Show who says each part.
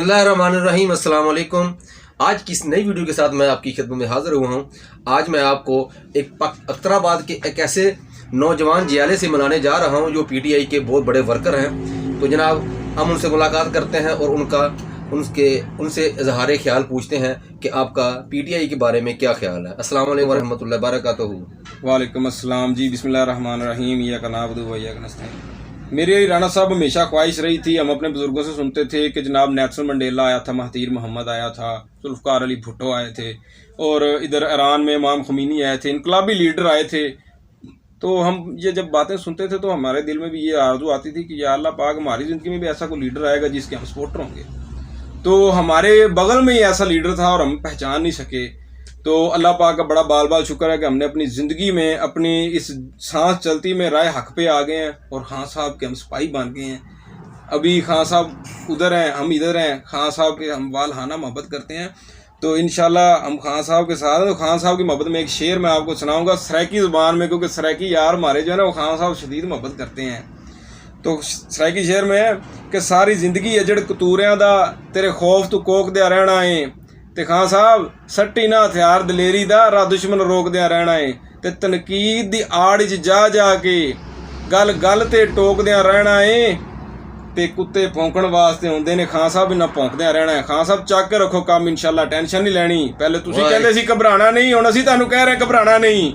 Speaker 1: बिस्मिल्लाहिर्रहमानिर्रहीम अस्सलाम वालेकुम। आज की इस नई वीडियो के साथ मैं आपकी खिदमत में हाज़िर हुआ हूँ। आज मैं आपको एक अख्तराबाद के एक ऐसे नौजवान जियाले से मिलाने जा रहा हूँ जो पीटीआई के बहुत बड़े वर्कर हैं। तो जनाब हम उनसे मुलाकात करते हैं और उनसे इजहार ख्याल पूछते हैं कि आपका पीटीआई के बारे में क्या ख्याल है। अस्सलाम वालेकुम वरहमतुल्लाहि वबरकातुहू।
Speaker 2: वालेकुम अस्सलाम जी। बिस्मिल्लाहिर्रहमानिर्रहीम। इय्याका नअबुदु व इय्याका नस्तईन। मेरे राना साहब हमेशा ख्वाहिश रही थी, हम अपने बुजुर्गों से सुनते थे कि जनाब नेल्सन मंडेला आया था, महातीर मोहम्मद आया था, जुल्फ़िकार अली भुट्टो आए थे और इधर ईरान में इमाम ख़मीनी आए थे, इनकलाबी लीडर आए थे। तो हम ये जब बातें सुनते थे तो हमारे दिल में भी ये आरज़ू आती थी कि या अल्लाह पाक हमारी ज़िंदगी में भी ऐसा कोई लीडर आएगा जिसके हम सपोर्टर होंगे। तो हमारे बगल में ही ऐसा लीडर था और हम पहचान नहीं सके। तो अल्लाह पाक का बड़ा बाल बाल शुक्र है कि हमने अपनी ज़िंदगी में अपनी इस सांस चलती में राय हक पे आ गए हैं और खान साहब के हम सिपाही बन गए हैं। अभी खान साहब उधर हैं, हम इधर हैं। खान साहब के हम वालहाना मोहब्बत करते हैं। तो इंशाल्लाह हम खान साहब के साथ हैं। तो खान साहब की मोहब्बत में एक शेर मैं आपको सुनाऊंगा सराइकी ज़ुबान में, क्योंकि सराइकी यार हमारे जो है ना वो खान साहब शदीद मोहब्बत करते हैं। तो सराइकी शेर में है कि सारी ज़िंदगी अजड़ कतूरियां दा तेरे खौफ तू कोकद्या रहना है। ते खान साहब सट्टी ना हथियार दलेरी दा रा दुश्मन रोकद्या रहना है। ते तनकीद दी आड़ च जा जा के गल गल ते टोकद्या रहना है। ते कुत्ते भौंकण वास्ते होंदे ने, खान साहब इन्ना भौंकद्या रहना है। खान साहब चक के रखो काम, इंशाल्लाह टेंशन नहीं लेनी। पहले तुसी कहंदे सी घबराना नहीं, हुण असीं तुहानूं कह रहे घबराना नहीं।